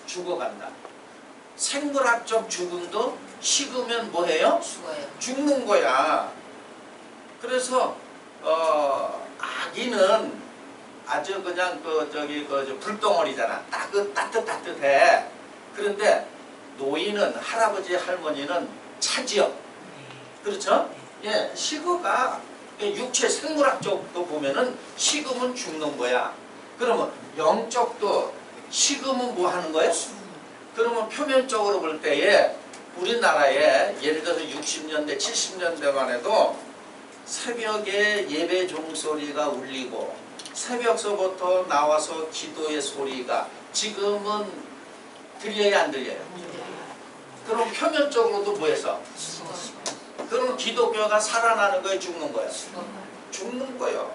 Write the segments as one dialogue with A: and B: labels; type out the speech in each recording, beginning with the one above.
A: 죽어간다. 생물학적 죽음도 식으면 뭐해요?
B: 죽어요.
A: 죽는 거야. 그래서 아기는 아주 그냥 불덩어리잖아. 따뜻해. 그런데 노인은, 할아버지 할머니는 차지요. 그렇죠? 예, 식어가 육체 생물학적도 보면은 식으면 죽는 거야. 그러면 영적도 식으면 뭐 하는 거예요? 그러면 표면적으로 볼 때에 우리나라에 예를 들어서 60년대, 70년대만 해도 새벽에 예배 종소리가 울리고 새벽서부터 나와서 기도의 소리가 지금은 들려야 안 들려요? 그럼 표면적으로도 뭐해서? 그럼 기독교가 살아나는 거예요? 죽는 거예요? 죽는 거예요.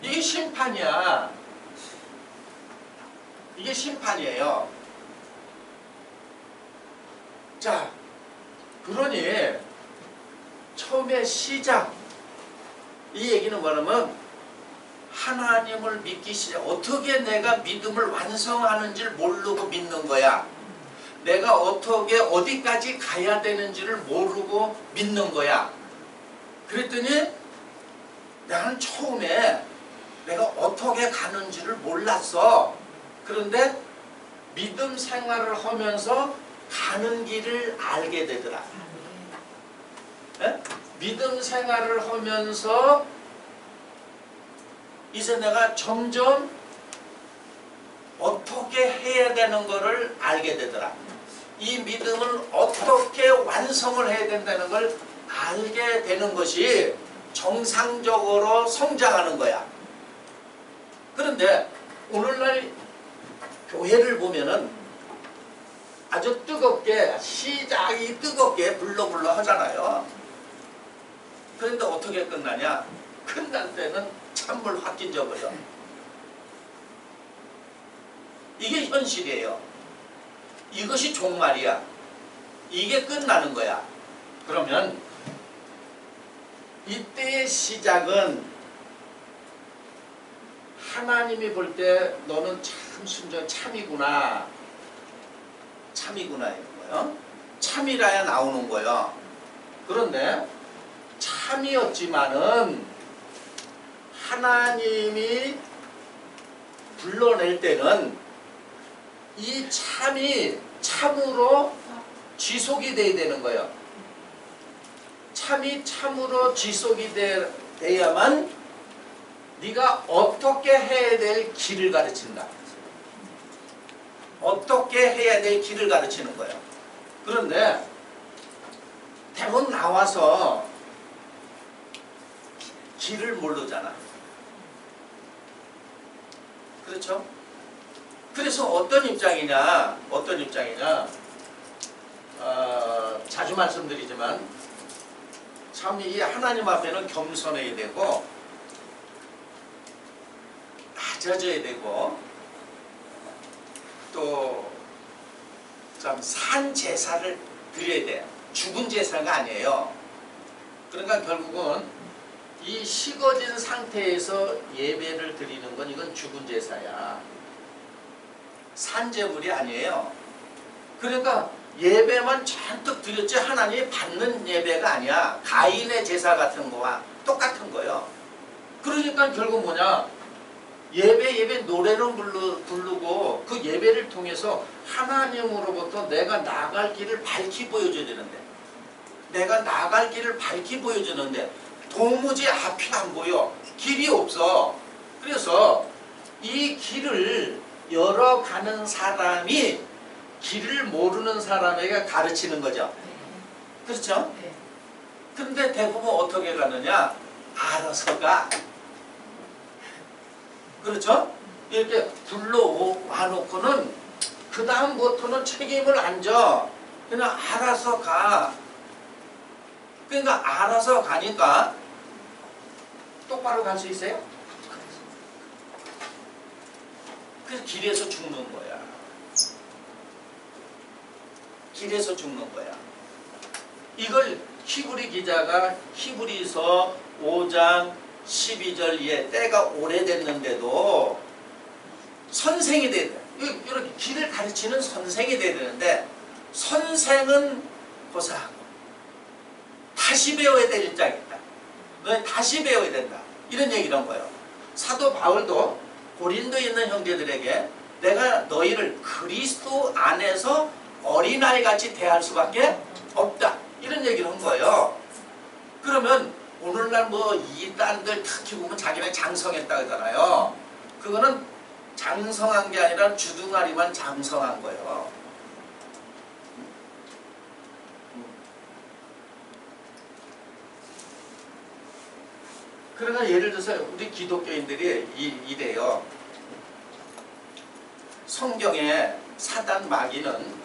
A: 이게 심판이야. 이게 심판이에요. 자, 그러니 처음에 시작, 이 얘기는 뭐냐면 하나님을 믿기 시작. 어떻게 내가 믿음을 완성하는지를 모르고 믿는 거야. 내가 어떻게 어디까지 가야 되는지를 모르고 믿는 거야. 그랬더니 나는 처음에 내가 어떻게 가는지를 몰랐어. 그런데 믿음 생활을 하면서 가는 길을 알게 되더라. 네? 믿음 생활을 하면서 이제 내가 점점 어떻게 해야 되는 것을 알게 되더라. 이 믿음을 어떻게 완성을 해야 된다는 걸 알게 되는 것이 정상적으로 성장하는 거야. 그런데 오늘날 교회를 보면은 아주 뜨겁게, 시작이 뜨겁게 불러불러 하잖아요. 그런데 어떻게 끝나냐? 끝날 때는 찬물 확 끼져버려. 이게 현실이에요. 이것이 종말이야. 이게 끝나는 거야. 그러면 이때의 시작은 하나님이 볼 때 너는 참 순전 참이구나. 참이구나 이런 거예요. 참이라야 나오는 거예요. 그런데 참이었지만은 하나님이 불러낼 때는 이 참이 참으로 지속이 돼야 되는 거예요. 참이 참으로 지속이 돼야만 네가 어떻게 해야 될 길을 가르친다. 어떻게 해야 될 길을 가르치는 거예요. 그런데 대부분 나와서 길을 모르잖아. 그렇죠? 그래서 어떤 입장이냐, 자주 말씀드리지만 참 이 하나님 앞에는 겸손해야 되고 낮아져야 되고 또 참 산 제사를 드려야 돼요. 죽은 제사가 아니에요. 그러니까 결국은 이 식어진 상태에서 예배를 드리는 건 이건 죽은 제사야. 산제물이 아니에요. 그러니까 예배만 잔뜩 드렸지 하나님이 받는 예배가 아니야. 가인의 제사 같은 거와 똑같은 거예요. 그러니까 결국 뭐냐, 예배 노래는 부르고 그 예배를 통해서 하나님으로부터 내가 나아갈 길을 밝히 보여줘야 되는데, 내가 나아갈 길을 밝히 보여주는데 도무지 앞이 안 보여. 길이 없어. 그래서 이 길을 열어가는 사람이 길을 모르는 사람에게 가르치는 거죠. 그렇죠? 근데 대부분 어떻게 가느냐? 알아서 가. 그렇죠? 이렇게 불러와놓고는 그 다음부터는 책임을 안 져. 그냥 알아서 가. 그러니까 알아서 가니까 똑바로 갈 수 있어요? 그래서 길에서 죽는 거야. 길에서 죽는 거야. 이걸 히브리 기자가 히브리서 5장 12절 때가 오래됐는데도 선생이 돼. 이렇게 길을 가르치는 선생이 돼야 되는데 선생은 고사하고 다시 배워야 될 입장이 있다. 너희 다시 배워야 된다. 이런 얘기를 한 거예요. 사도 바울도 고린도에 있는 형제들에게 내가 너희를 그리스도 안에서 어린아이같이 대할 수밖에 없다. 이런 얘기를 한 거예요. 그러면 오늘날 뭐 이단들 특히 보면 자기네 장성했다 그러잖아요. 그거는 장성한 게 아니라 주둥아리만 장성한 거예요. 그러니까 예를 들어서 우리 기독교인들이 이래요. 성경에 사단 마귀는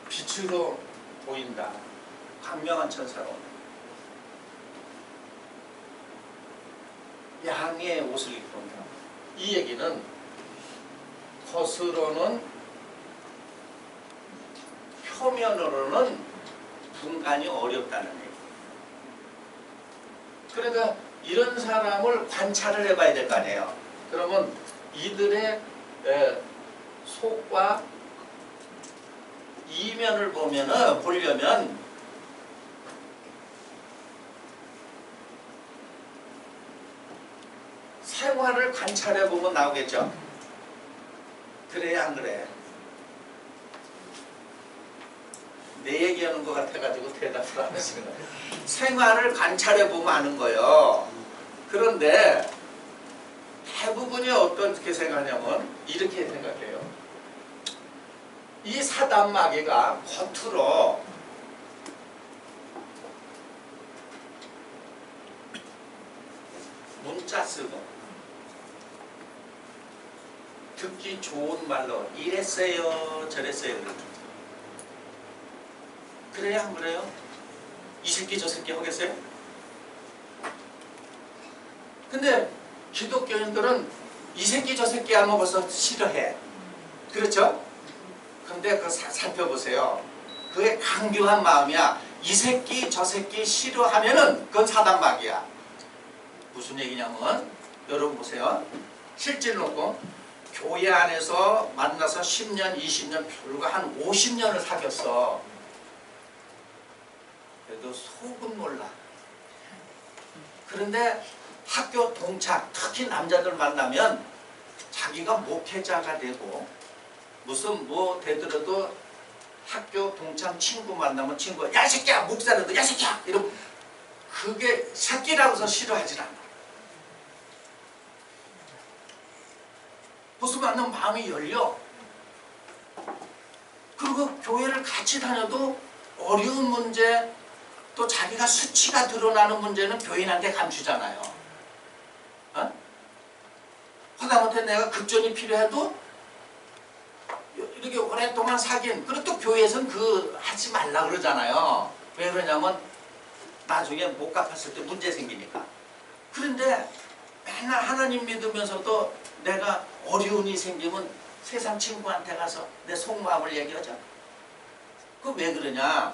A: 빛으로 보인다. 광명한 천사로 양의 옷을 입고 온다. 이 얘기는 겉으로는 표면으로는 분간이 어렵다는 얘기. 그러니까 이런 사람을 관찰을 해봐야 될 거 아니에요. 그러면 이들의 속과 이면을 보려면 생활을 관찰해 보면 나오겠죠. 그래야 안 그래? 내 얘기하는 것 같아가지고 대답을 안 하시는 거예요. 생활을 관찰해 보면 아는 거예요. 그런데 대부분이 어떻게 생각하냐면 이렇게 생각해요. 이 사단 마귀가 겉으로 문자 쓰고 듣기 좋은 말로 이랬어요 저랬어요 그래야 안 그래요? 이 새끼 저 새끼 하겠어요? 근데 기독교인들은 이 새끼 저 새끼 하면 벌써 싫어해. 그렇죠? 근데 그거 살펴보세요. 그게 강경한 마음이야. 이 새끼 저 새끼 싫어하면은 그건 사단 마귀야. 무슨 얘기냐면 여러분 보세요. 실제로 놓고 교회 안에서 만나서 10년 20년 불과 한 50년을 사귀었어. 그래도 속은 몰라. 그런데 학교 동창 특히 남자들 만나면 자기가 목회자가 되고 무슨 뭐 되더라도 학교 동창 친구 만나면 친구가 야 새끼야 목사라도 야 새끼야 이러면 그게 새끼라고 해서 싫어하질 않아. 무슨 만나면 마음이 열려. 그리고 교회를 같이 다녀도 어려운 문제 또 자기가 수치가 드러나는 문제는 교인한테 감추잖아요. 어? 하다못해 내가 급전이 필요해도 이렇게 오랫동안 사귄 그리고 또 교회에서는 그 하지 말라 그러잖아요. 왜 그러냐면 나중에 못 갚았을 때 문제 생기니까. 그런데 맨날 하나님 믿으면서도 내가 어려움이 생기면 세상 친구한테 가서 내 속마음을 얘기하죠. 그 왜 그러냐?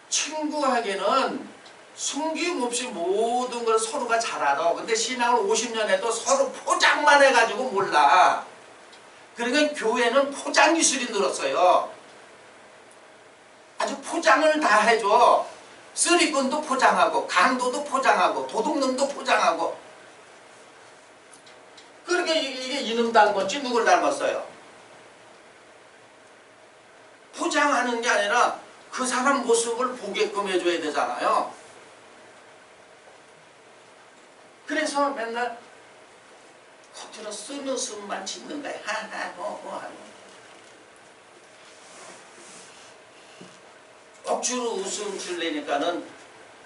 A: 친구에게는 숨김없이 모든 걸 서로가 잘 알아. 근데 신앙을 50년 해도 서로 포장만 해가지고 몰라. 그러니까 교회는 포장 기술이 늘었어요. 아주 포장을 다 해줘. 쓰리꾼도 포장하고 강도도 포장하고 도둑놈도 포장하고. 그러니까 이게 이놈 닮았지 누굴 닮았어요? 포장하는 게 아니라 그 사람 모습을 보게끔 해줘야 되잖아요. 그래서 맨날 겉으로 쓴웃음만 짓는 거야. 하하 하고. 억지로 웃음 줄래니까는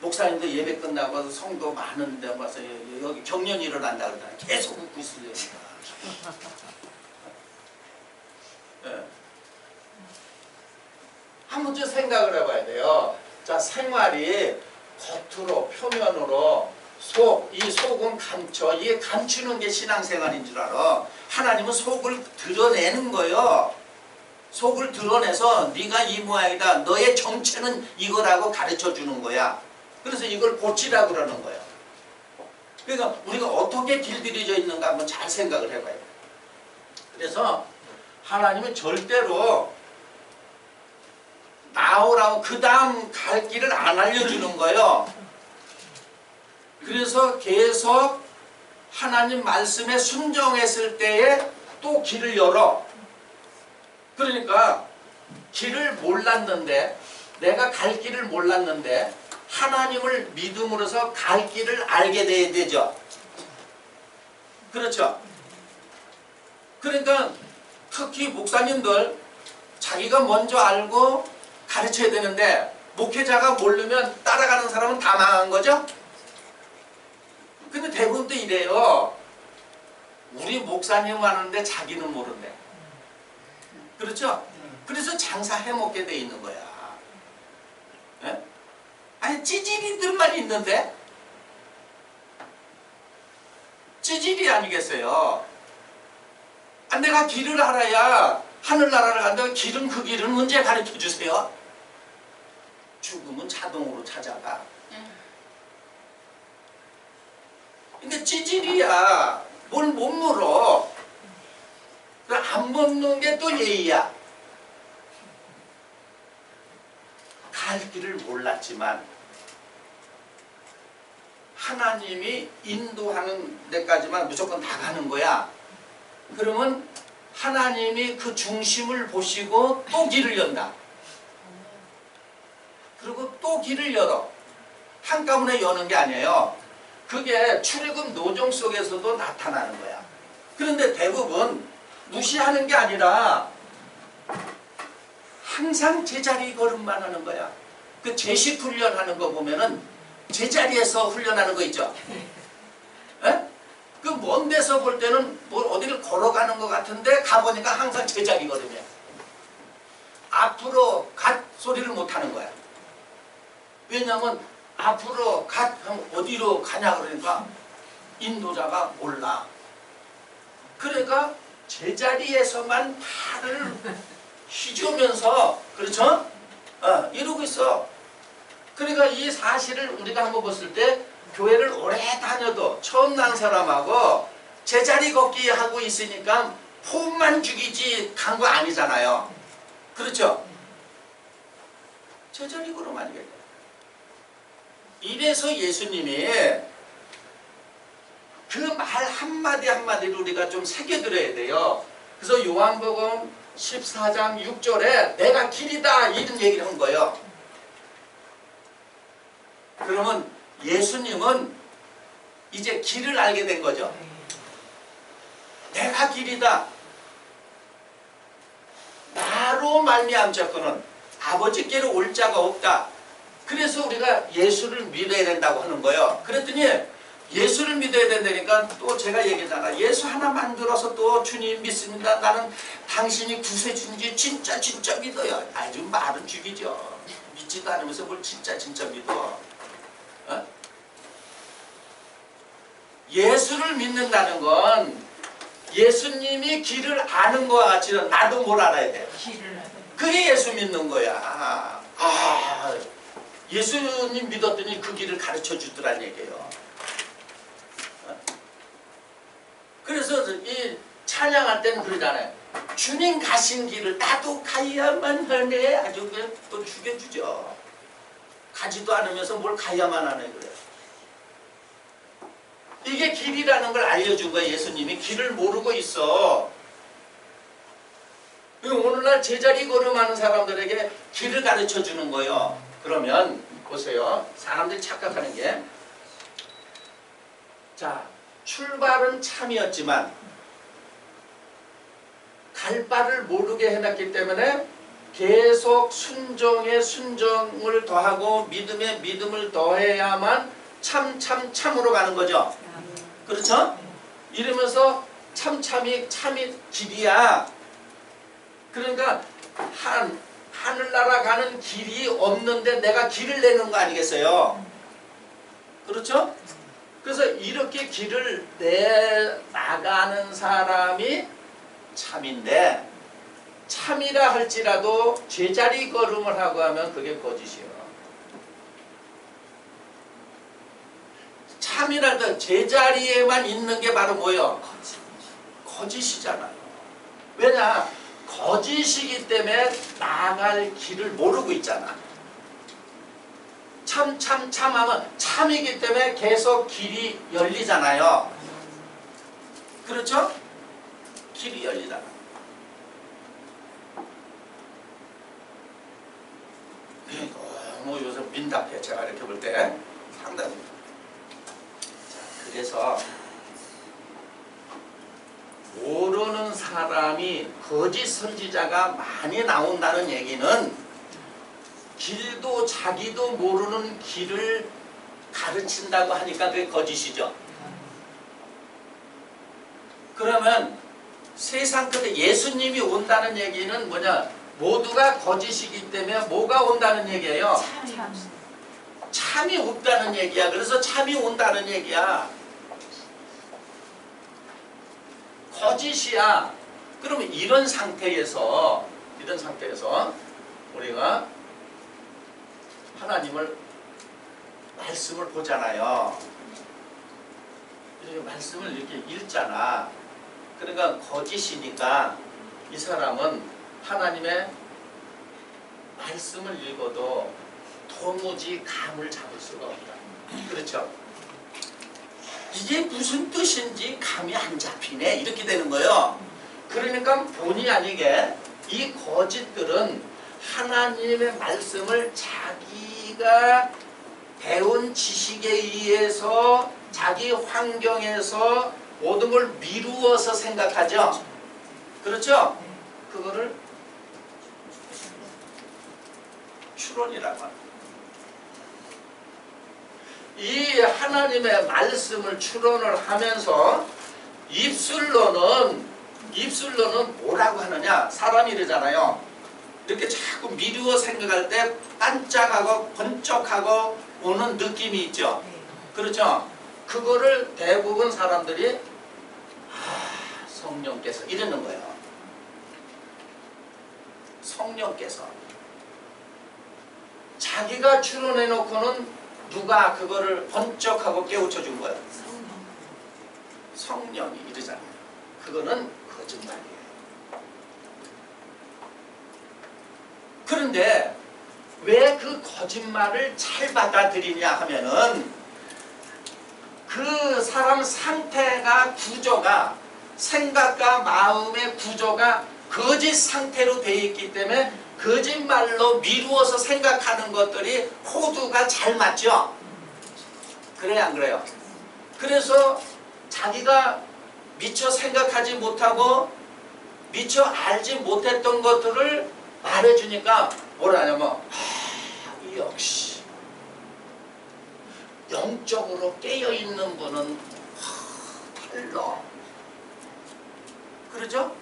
A: 목사님도 예배 끝나고 성도 많은데 와서 여기 경련이 일어난다 그러잖아요. 계속 웃고 있으려니까. 네. 한번 좀 생각을 해봐야 돼요. 자, 생활이 겉으로 표면으로 이 속은 감춰. 이게 감추는 게 신앙생활인 줄 알아. 하나님은 속을 드러내는 거예요. 속을 드러내서 네가 이 모양이다. 너의 정체는 이거라고 가르쳐 주는 거야. 그래서 이걸 고치라 그러는 거야. 그러니까 우리가 어떻게 길들여져 있는가 한번 잘 생각을 해봐야 돼. 그래서 하나님은 절대로 나오라고 그 다음 갈 길을 안 알려주는 거예요. 그래서 계속 하나님 말씀에 순종했을 때에 또 길을 열어. 그러니까 길을 몰랐는데, 내가 갈 길을 몰랐는데 하나님을 믿음으로써 갈 길을 알게 돼야 되죠. 그렇죠. 그러니까 특히 목사님들 자기가 먼저 알고 가르쳐야 되는데 목회자가 모르면 따라가는 사람은 다 망한 거죠. 근데 대부분 또 이래요. 우리 목사님 하는데 자기는 모른대. 그렇죠? 그래서 장사해 먹게 돼 있는 거야. 예? 아니 찌질이들만 있는데? 찌질이 아니겠어요? 아, 내가 길을 알아야 하늘나라를 간다고 길은 그 길은 언제 가르쳐 주세요? 죽으면 자동으로 찾아가. 근데 찌질이야. 뭘 못 물어. 안 묻는 게 또 예의야. 갈 길을 몰랐지만 하나님이 인도하는 데까지만 무조건 다 가는 거야. 그러면 하나님이 그 중심을 보시고 또 길을 연다. 그리고 또 길을 열어. 한꺼번에 여는 게 아니에요. 그게 출애굽 노정 속에서도 나타나는 거야. 그런데 대부분 무시하는 게 아니라 항상 제자리 걸음만 하는 거야. 그 제식 훈련하는 거 보면은 제자리에서 훈련하는 거 있죠. 에? 그 먼 데서 볼 때는 뭐 어디를 걸어가는 것 같은데 가보니까 항상 제자리 걸음이야. 앞으로 갓 소리를 못 하는 거야. 왜냐면 앞으로 갓 어디로 가냐 그러니까 인도자가 몰라. 그러니까 제자리에서만 팔을 휘저으면서 그렇죠? 이러고 있어. 그러니까 이 사실을 우리가 한번 봤을 때 교회를 오래 다녀도 처음 난 사람하고 제자리 걷기 하고 있으니까 폼만 죽이지 간 거 아니잖아요. 그렇죠? 제자리 걸음 아니겠다. 이래서 예수님이 그 말 한마디 한마디를 우리가 좀 새겨들어야 돼요. 그래서 요한복음 14장 6절에 내가 길이다 이런 얘기를 한 거예요. 그러면 예수님은 이제 길을 알게 된 거죠. 내가 길이다. 나로 말미암자거는 아버지께로 올 자가 없다. 그래서 우리가 예수를 믿어야 된다고 하는 거예요. 그랬더니 예수를 믿어야 된다니까 또 제가 얘기했잖아. 예수 하나 만들어서 또 주님 믿습니다. 나는 당신이 구세주인지 진짜 믿어요. 아주 말은 죽이죠. 믿지도 않으면서 뭘 진짜 믿어. 어? 예수를 믿는다는 건 예수님이 길을 아는 거와 같이 나도 뭘 알아야 돼. 그게 예수 믿는 거야. 예수님 믿었더니 그 길을 가르쳐 주더란 얘기예요. 그래서 이 찬양할 때는 그러잖아요. 주님 가신 길을 나도 가야만 하네. 아주 그냥 또 죽여주죠. 가지도 않으면서 뭘 가야만 하네 그래. 이게 길이라는 걸 알려준 거예요. 예수님이 길을 모르고 있어. 오늘날 제자리 걸음하는 사람들에게 길을 가르쳐 주는 거예요. 그러면 보세요. 사람들이 착각하는 게 자, 출발은 참이었지만 갈 바를 모르게 해놨기 때문에 계속 순종에 순종을 더하고 믿음에 믿음을 더해야만 참으로 가는 거죠. 그렇죠? 이러면서 참이 길이야. 그러니까 하늘나라 가는 길이 없는데 내가 길을 내는 거 아니겠어요? 그렇죠? 그래서 이렇게 길을 내 나가는 사람이 참인데 참이라 할지라도 제자리 걸음을 하고 하면 그게 거짓이에요. 참이라도 제자리에만 있는 게 바로 뭐예요? 거짓이잖아요. 왜냐? 거짓이기 때문에 나아갈 길을 모르고 있잖아. 참 하면 참이기 때문에 계속 길이 열리잖아요. 그렇죠? 길이 열리잖아. 너무 요새 민답해. 제가 이렇게 볼 때 상당히. 자, 그래서 모르는 사람이 거짓 선지자가 많이 나온다는 얘기는 길도 자기도 모르는 길을 가르친다고 하니까 그게 거짓이죠. 그러면 세상 끝에 예수님이 온다는 얘기는 뭐냐? 모두가 거짓이기 때문에 뭐가 온다는 얘기예요? 참이 없다는 얘기야. 그래서 참이 온다는 얘기야. 거짓이야. 그러면 이런 상태에서 우리가 하나님을 말씀을 보잖아요. 이렇게 말씀을 이렇게 읽잖아. 그러니까 거짓이니까 이 사람은 하나님의 말씀을 읽어도 도무지 감을 잡을 수가 없다. 그렇죠? 이게 무슨 뜻인지 감이 안 잡히네. 이렇게 되는 거예요. 그러니까 본의 아니게 이 거짓들은 하나님의 말씀을 자기가 배운 지식에 의해서 자기 환경에서 모든 걸 미루어서 생각하죠. 그렇죠? 그거를 추론이라고 합니다. 이 하나님의 말씀을 추론을 하면서 입술로는 뭐라고 하느냐? 사람이 이러잖아요. 이렇게 자꾸 미루어 생각할 때 반짝하고 번쩍하고 오는 느낌이 있죠. 그렇죠? 그거를 대부분 사람들이 성령께서 이러는 거예요. 성령께서 자기가 추론해놓고는 누가 그거를 번쩍하고 깨우쳐 준 거예요? 성령이 이러잖아요. 그거는 거짓말이에요. 그런데 왜 그 거짓말을 잘 받아들이냐 하면은 그 사람 상태가 구조가 생각과 마음의 구조가 거짓 상태로 되어 있기 때문에 거짓말로 미루어서 생각하는 것들이 호두가 잘 맞죠? 그래요, 안 그래요? 그래서 자기가 미처 생각하지 못하고 미처 알지 못했던 것들을 말해주니까 뭐라 하냐면 역시 영적으로 깨어있는 분은 달라. 그러죠?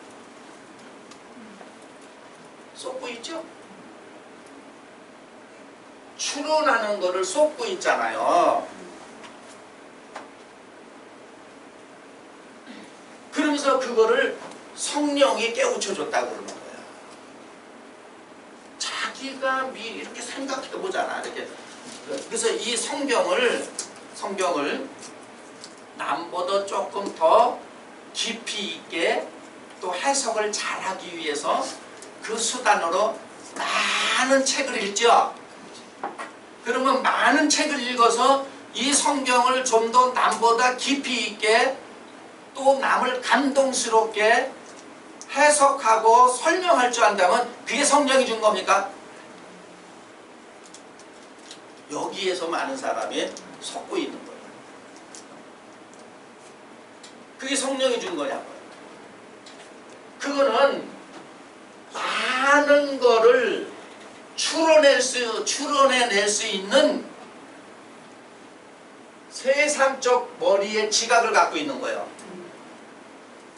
A: 쏟고 있죠? 추론하는 거를 쏟고 있잖아요. 그러면서 그거를 성령이 깨우쳐줬다고 그러는 거예요. 자기가 이렇게 생각해보잖아. 이렇게. 그래서 이 성경을 남보다 조금 더 깊이 있게 또 해석을 잘하기 위해서 그 수단으로 많은 책을 읽죠. 그러면 많은 책을 읽어서 이 성경을 좀 더 남보다 깊이 있게 또 남을 감동스럽게 해석하고 설명할 줄 안다면 그게 성령이 준 겁니까? 여기에서 많은 사람이 섞고 있는 거예요. 그게 성령이 준 거냐고요. 그거는 많은 거를 추론해낼 수 있는 세상적 머리의 지각을 갖고 있는 거예요.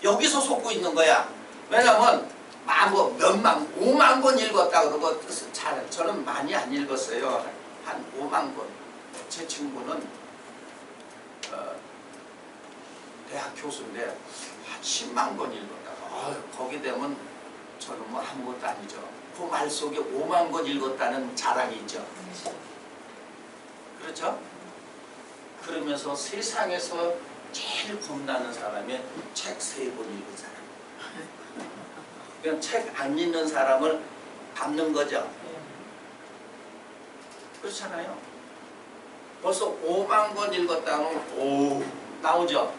A: 여기서 속고 있는 거야. 왜냐면 몇만, 5만 권 읽었다 그러고 저는 많이 안 읽었어요. 한 5만 권. 제 친구는 대학 교수인데 한 10만 권 읽었다가 거기 되면 저는 뭐 아무것도 아니죠. 그 말 속에 5만 권 읽었다는 자랑이 있죠. 그렇죠? 그러면서 세상에서 제일 겁나는 사람이 책 3권 읽은 사람. 그냥 책 안 읽는 사람을 밟는 거죠. 그렇잖아요. 벌써 5만 권 읽었다면 오 나오죠.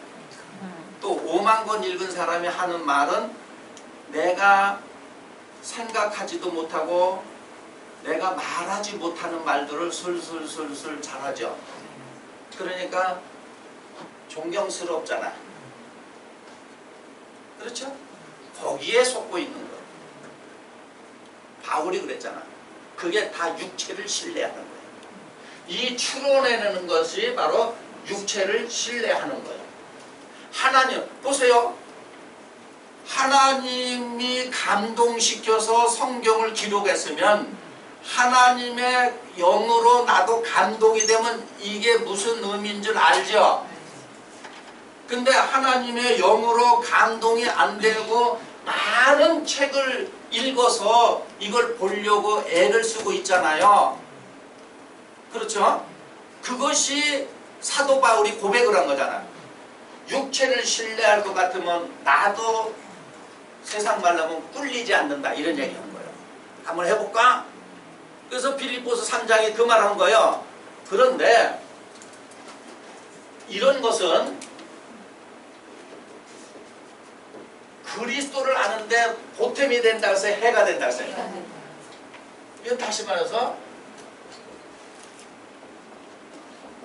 A: 또 5만 권 읽은 사람이 하는 말은 내가 생각하지도 못하고 내가 말하지 못하는 말들을 술술술술 잘하죠. 그러니까 존경스럽잖아. 그렇죠? 거기에 속고 있는 거. 바울이 그랬잖아. 그게 다 육체를 신뢰하는 거예요. 이 추론해내는 것이 바로 육체를 신뢰하는 거예요. 하나님, 보세요. 하나님이 감동시켜서 성경을 기록했으면 하나님의 영으로 나도 감동이 되면 이게 무슨 의미인 줄 알죠? 근데 하나님의 영으로 감동이 안 되고 많은 책을 읽어서 이걸 보려고 애를 쓰고 있잖아요. 그렇죠? 그것이 사도 바울이 고백을 한 거잖아. 육체를 신뢰할 것 같으면 나도 세상 말로 하면 꿀리지 않는다. 이런 얘기 하는 거예요. 한번 해볼까? 그래서 빌립보서 3장에 그 말 한 거예요. 그런데 이런 것은 그리스도를 아는데 보탬이 된다고 해서 해가 된다고 해서 이건 다시 말해서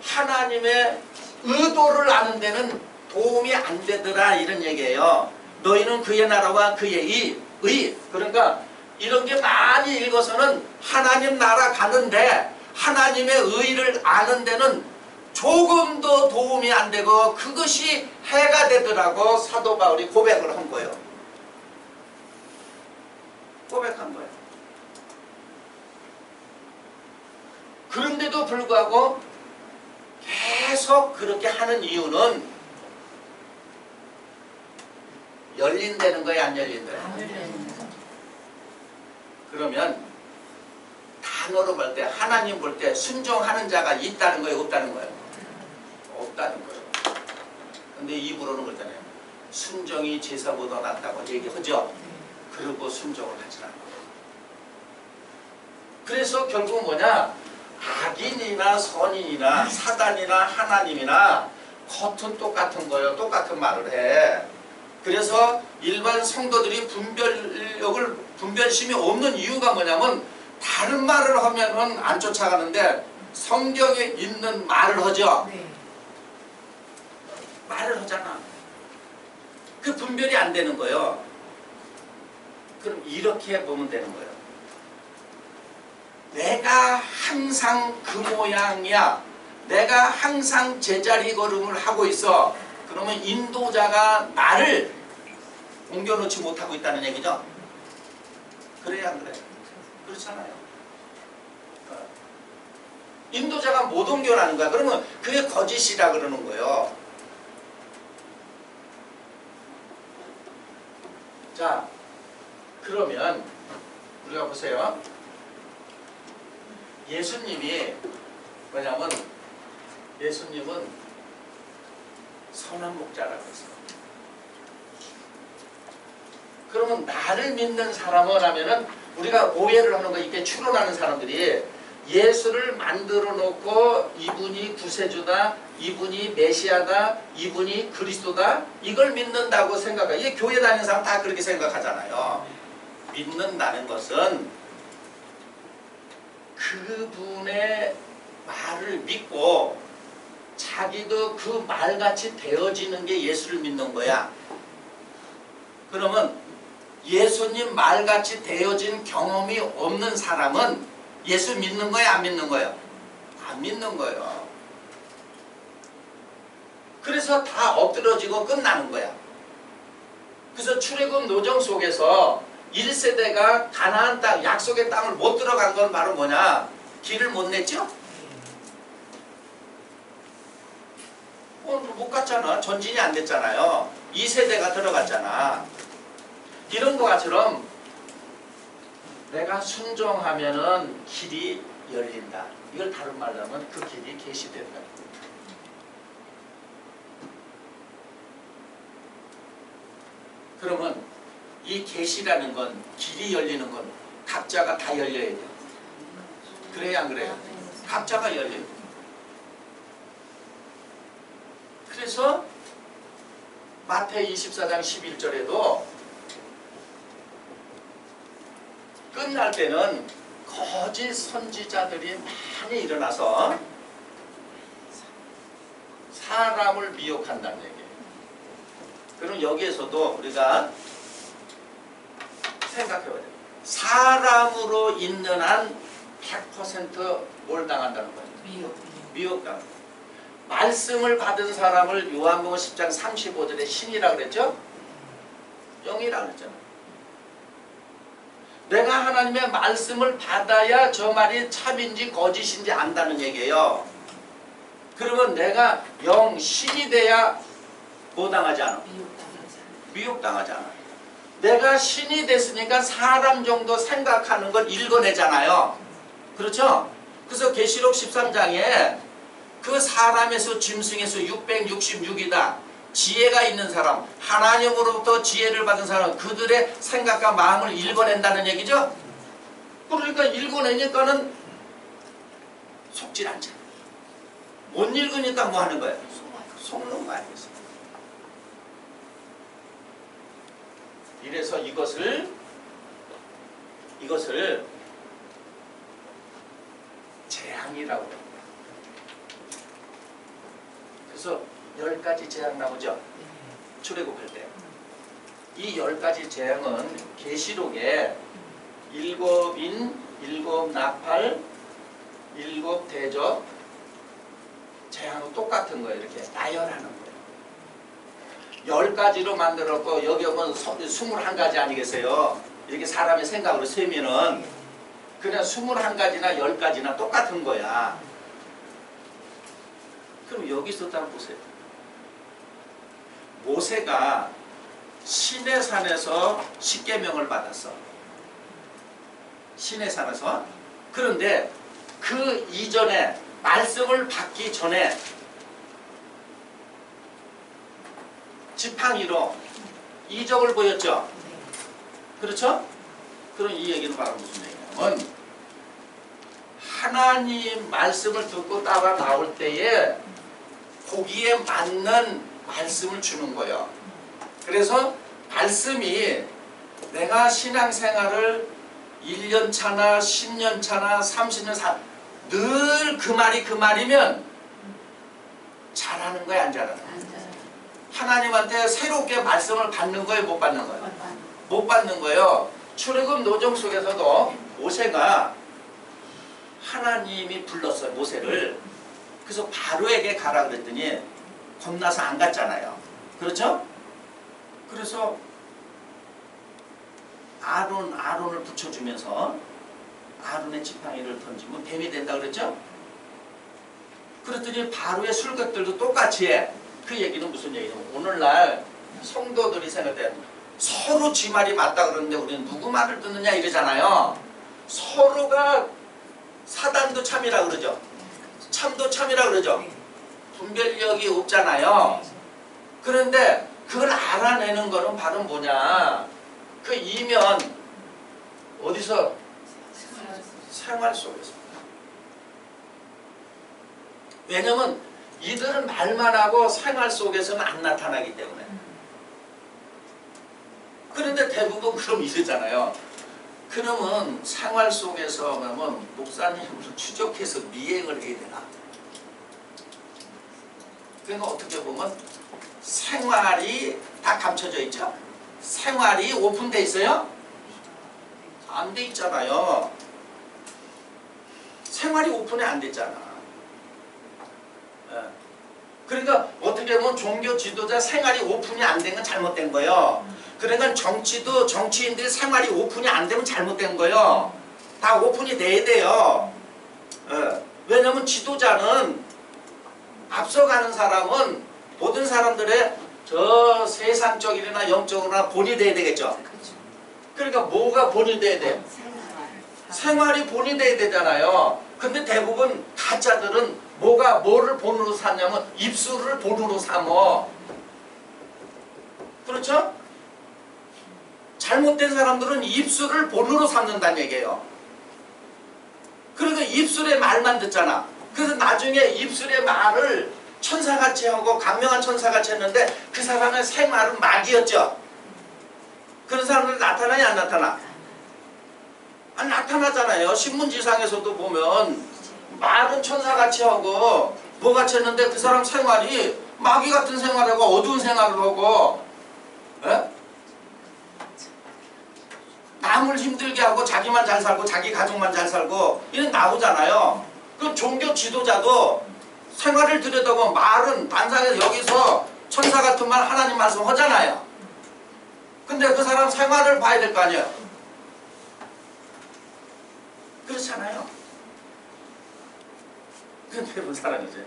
A: 하나님의 의도를 아는 데는 도움이 안 되더라 이런 얘기예요. 너희는 그의 나라와 그의 의 그러니까 이런 게 많이 읽어서는 하나님 나라 가는데 하나님의 의를 아는 데는 조금도 도움이 안 되고 그것이 해가 되더라고 사도 바울이 고백을 한 거예요. 고백한 거예요. 그런데도 불구하고 계속 그렇게 하는 이유는 열린다는 거예요, 안 열린다는 거예요? 그러면 단어로 볼 때 하나님 볼 때 순종하는 자가 있다는 거예요, 없다는 거예요? 없다는 거예요. 근데 입으로는 그러잖아요. 순종이 제사보다 낫다고 얘기하죠. 그리고 순종을 하지 않아요. 그래서 결국 뭐냐? 악인이나 선인이나 사단이나 하나님이나 겉은 똑같은 거예요. 똑같은 말을 해. 그래서 일반 성도들이 분별심이 없는 이유가 뭐냐면 다른 말을 하면은 안 쫓아가는데 성경에 있는 말을 하죠. 네. 말을 하잖아. 그 분별이 안 되는 거예요. 그럼 이렇게 보면 되는 거예요. 내가 항상 그 모양이야. 내가 항상 제자리 걸음을 하고 있어. 그러면 인도자가 나를 옮겨놓지 못하고 있다는 얘기죠. 그래야 안 그래? 그렇잖아요. 인도자가 못 옮겨나는 거야. 그러면 그게 거짓이라 그러는 거예요. 자, 그러면 우리가 보세요. 예수님이 뭐냐면 예수님은 선한 목자라고 했어요. 그러면 나를 믿는 사람은 하면은 우리가 오해를 하는 거 이렇게 추론하는 사람들이 예수를 만들어 놓고 이분이 구세주다, 이분이 메시아다, 이분이 그리스도다 이걸 믿는다고 생각해요. 이게 교회 다니는 사람 다 그렇게 생각하잖아요. 믿는다는 것은 그분의 말을 믿고 자기도 그 말같이 되어지는 게 예수를 믿는 거야. 그러면 예수님 말같이 되어진 경험이 없는 사람은 예수 믿는 거예요? 안 믿는 거예요? 안 믿는 거예요. 그래서 다 엎드러지고 끝나는 거야. 그래서 출애굽 노정 속에서 1세대가 가나안 땅, 약속의 땅을 못 들어간 건 바로 뭐냐? 길을 못 냈죠? 못 갔잖아. 전진이 안 됐잖아요. 2세대가 들어갔잖아. 이런 것처럼 내가 순종하면은 길이 열린다. 이걸 다른 말로 하면 그 길이 계시된다. 그러면 이 계시라는 건, 길이 열리는 건 각자가 다 열려야 돼요. 그래야 안 그래요? 각자가 열려야 돼요. 그래서 마태복음 24장 11절에도 끝날 때는 거짓 선지자들이 많이 일어나서 사람을 미혹한다는 얘기예요. 그럼 여기에서도 우리가 생각해봐야 돼요. 사람으로 있는 한 100% 당한다는 거죠. 미혹당한다. 말씀을 받은 사람을 요한복음 10장 35절에 신이라고 그랬죠? 영이라고 그랬잖아요. 내가 하나님의 말씀을 받아야 저 말이 참인지 거짓인지 안다는 얘기예요. 그러면 내가 영, 신이 돼야 뭐 당하지 않아? 미혹당하지 않아. 내가 신이 됐으니까 사람 정도 생각하는 걸 읽어내잖아요. 그렇죠? 그래서 계시록 13장에 그 사람에서 짐승에서 666이다. 지혜가 있는 사람, 하나님으로부터 지혜를 받은 사람, 그들의 생각과 마음을 읽어낸다는 얘기죠? 그러니까 읽어내니까는 속질 않잖아. 못 읽으니까 뭐 하는 거예요? 속는 거 아니겠어요? 이래서 이것을 재앙이라고 해요. 그래서 10가지 재앙 나오죠? 출애굽할 때. 이 10가지 재앙은 계시록에 7인, 7 나팔, 7 대접 재앙은 똑같은 거예요. 이렇게 나열하는 거예요. 10가지로 만들었고 여기 오면 21가지 아니겠어요? 이렇게 사람의 생각으로 세면은 그냥 21가지나 10가지나 똑같은 거야. 그럼 여기서 한번 보세요. 모세가 시내산에서 십계명을 받았어. 시내산에서. 그런데 그 이전에 말씀을 받기 전에 지팡이로 이적을 보였죠. 그렇죠? 그럼 이 얘기는 바로 무슨 얘기냐면 하나님 말씀을 듣고 따라 나올 때에 거기에 맞는 말씀을 주는 거예요. 그래서 말씀이 내가 신앙생활을 1년 차나 10년 차나 30년 늘 그 말이면 잘하는 거야, 안 잘하는 거야? 하나님한테 새롭게 말씀을 받는 거예요, 못 받는 거예요? 못 받는 거예요. 출애굽 노정 속에서도 모세가 하나님이 불렀어요, 모세를. 그래서 바로에게 가라 그랬더니 겁나서 안 갔잖아요. 그렇죠? 그래서 아론을 붙여주면서 아론의 지팡이를 던지면 뱀이 된다 그랬죠? 그랬더니 바로의 술객들도 똑같이 해. 그 얘기는 무슨 얘기냐면 오늘날 성도들이 생각할 때 서로 지 말이 맞다 그러는데 우리는 누구 말을 듣느냐 이러잖아요. 서로가 사단도 참이라 그러죠. 참도 참이라 그러죠. 분별력이 없잖아요. 그런데 그걸 알아내는 거는 바로 뭐냐? 그 이면 어디서? 생활 속에서. 왜냐면 이들은 말만 하고 생활 속에서는 안 나타나기 때문에. 그런데 대부분 그럼 이러잖아요. 그러면 생활 속에서 그러면 목사님을 추적해서 미행을 해야 되나? 그러니까 어떻게 보면 생활이 다 감춰져 있죠? 생활이 오픈돼 있어요? 안 돼 있잖아요. 생활이 오픈이 안 됐잖아. 그러니까 어떻게 보면 종교 지도자 생활이 오픈이 안 된 건 잘못된 거예요. 그러니까 정치도 정치인들이 생활이 오픈이 안 되면 잘못된 거예요. 다 오픈이 돼야 돼요. 왜냐면 지도자는 앞서가는 사람은 모든 사람들의 저 세상적이나 영적으로나 본이 돼야 되겠죠. 그러니까 뭐가 본이 돼야 돼요? 생활이 본이 돼야 되잖아요. 근데 대부분 가짜들은 뭐를 본으로 삼냐면 입술을 본으로 삼어. 그렇죠? 잘못된 사람들은 입술을 본으로 삼는다는 얘기예요. 그러니까 입술의 말만 듣잖아. 그래서 나중에 입술의 말을 천사같이 하고 강명한 천사같이 했는데 그 사람의 생말은 마귀였죠. 그런 사람들 나타나냐 안 나타나? 안 나타나잖아요. 신문지상에서도 보면 말은 천사같이 하고 뭐같이 했는데 그 사람 생활이 마귀 같은 생활하고 어두운 생활을 하고 에? 남을 힘들게 하고 자기만 잘 살고 자기 가족만 잘 살고 이런 나오잖아요. 그 종교 지도자도 생활을 들여다보면 말은 단상에서 여기서 천사 같은 말 하나님 말씀 하잖아요. 근데 그 사람 생활을 봐야 될 거 아니에요. 그렇잖아요. 근데 대부분 사람이지.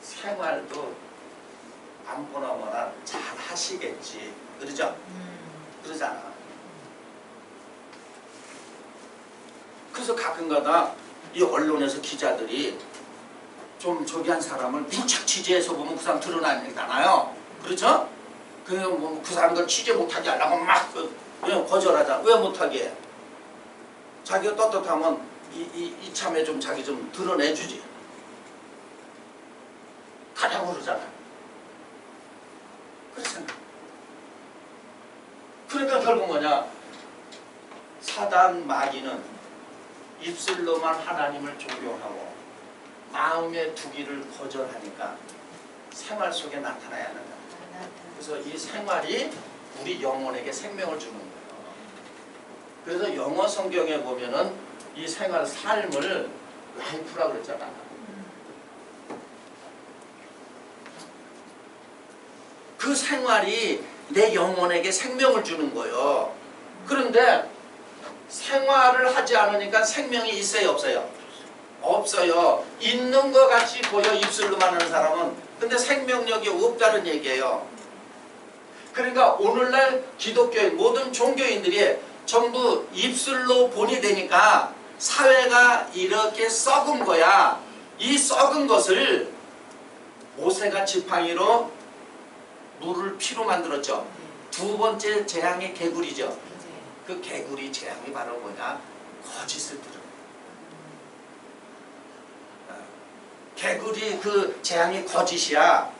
A: 생활도 아무거나 뭐나 잘 하시겠지. 그러죠? 그러잖아. 그래서 가끔가다 이 언론에서 기자들이 좀 저기 한 사람을 무척 취재해서 보면 그 사람 드러나잖아요. 그렇죠? 그냥 뭐 그 사람들 취재 못하게 하려고 막 그냥 거절하자. 왜 못하게 해? 자기가 떳떳하면 이참에 좀 자기 좀 드러내주지. 가려고 그러잖아. 그렇잖아. 그러니까 결국 뭐냐? 사단 마귀는 입술로만 하나님을 존경하고 마음에 두기를 거절하니까 생활 속에 나타나야 한다. 그래서 이 생활이 우리 영혼에게 생명을 주는 거예요. 그래서 영어 성경에 보면은 이 생활 삶을 라이프라고 그랬잖아. 그 생활이 내 영혼에게 생명을 주는 거예요. 그런데 생활을 하지 않으니까 생명이 있어요, 없어요? 없어요. 있는 것 같이 보여 입술로만 하는 사람은. 근데 생명력이 없다는 얘기예요. 그러니까 오늘날 기독교의 모든 종교인들이 전부 입술로 본이 되니까 사회가 이렇게 썩은 거야. 이 썩은 것을 모세가 지팡이로 물을 피로 만들었죠. 두 번째 재앙이 개구리죠. 그 개구리 재앙이 바로 뭐냐? 거짓을 들은. 개구리 그 재앙이 거짓이야.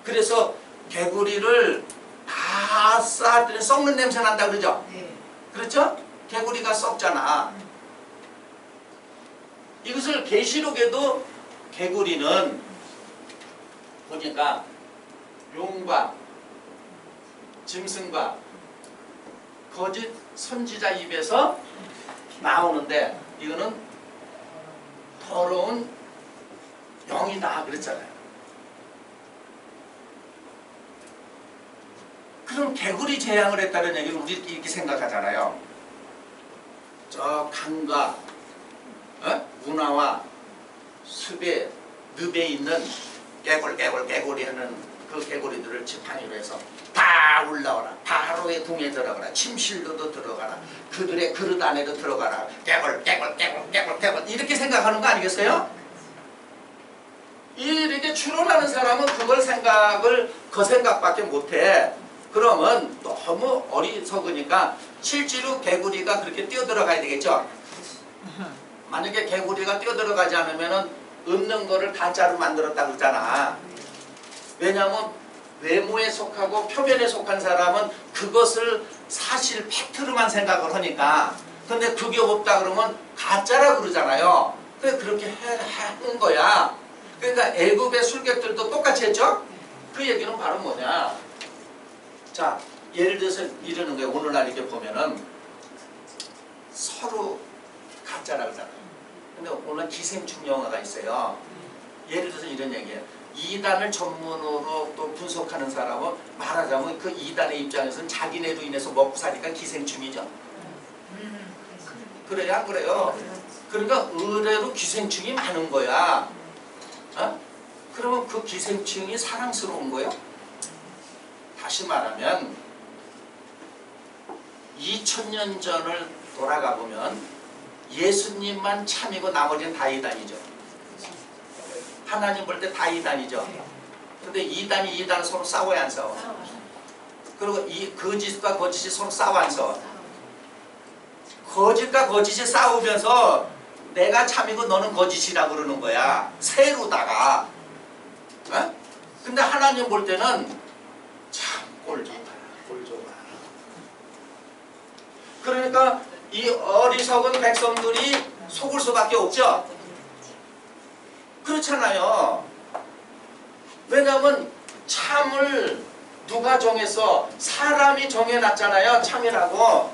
A: 그래서 개구리를 다 쌓았더니 썩는 냄새 난다 그러죠? 그렇죠? 개구리가 썩잖아. 이것을 계시록에도 개구리는 보니까 용과 짐승과 거짓 선지자 입에서 나오는데 이거는 더러운 영이다 그랬잖아요. 그럼 개구리 재앙을 했다는 얘기를 우리 이렇게 생각하잖아요. 저 강과 운하와 숲에 늪에 있는 개골이 하는 그 개구리들을 지팡이로 해서 다 올라오라. 바로의 궁에 들어가라. 침실로도 들어가라. 그들의 그릇 안에도 들어가라. 개골 이렇게 생각하는 거 아니겠어요? 이렇게 추론하는 사람은 그걸 그 생각밖에 못해. 그러면 너무 어리석으니까 실제로 개구리가 그렇게 뛰어들어가야 되겠죠. 만약에 개구리가 뛰어들어가지 않으면 없는 거를 가짜로 만들었다 그러잖아. 왜냐하면 외모에 속하고 표면에 속한 사람은 그것을 사실 팩트로만 생각을 하니까. 근데 그게 없다 그러면 가짜라고 그러잖아요. 그래 그렇게 하는 거야. 그러니까 애굽의 술객들도 똑같이 했죠. 그 얘기는 바로 뭐냐? 자, 예를 들어서 이러는 거예요. 오늘날 이렇게 보면은 서로 가짜라고 하잖아요. 근데 오늘 기생충 영화가 있어요. 예를 들어서 이런 얘기예요. 이단을 전문으로 또 분석하는 사람은 말하자면 그 이단의 입장에서는 자기네로 인해서 먹고 사니까 기생충이죠. 그래요? 안 그래요? 그러니까 의외로 기생충이 많은 거야. 그러면 그 기생충이 사랑스러운 거예요? 다시 말하면 2000년 전을 돌아가 보면 예수님만 참이고 나머지는 다 이단이죠. 하나님 볼 때 다 이단이죠. 근데 이단이 이단 서로 싸워야 안 싸워? 그리고 이 거짓과 거짓이 서로 싸워 안 싸워? 거짓과 거짓이 싸우면서 내가 참이고 너는 거짓이라고 그러는 거야. 새로다가. 어? 근데 하나님 볼 때는 참 꼴 좋다. 꼴 좋아. 그러니까 이 어리석은 백성들이 속을 수밖에 없죠. 그렇잖아요. 왜냐하면 참을 누가 정했어? 사람이 정해놨잖아요. 참이라고.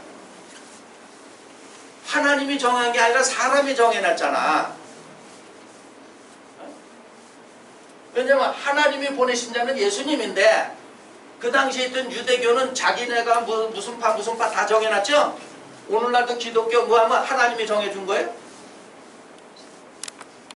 A: 하나님이 정한 게 아니라 사람이 정해놨잖아. 왜냐하면 하나님이 보내신 자는 예수님인데 그 당시에 있던 유대교는 자기네가 무슨 파 다 정해놨죠? 오늘날도 기독교 뭐 하면 하나님이 정해준 거예요?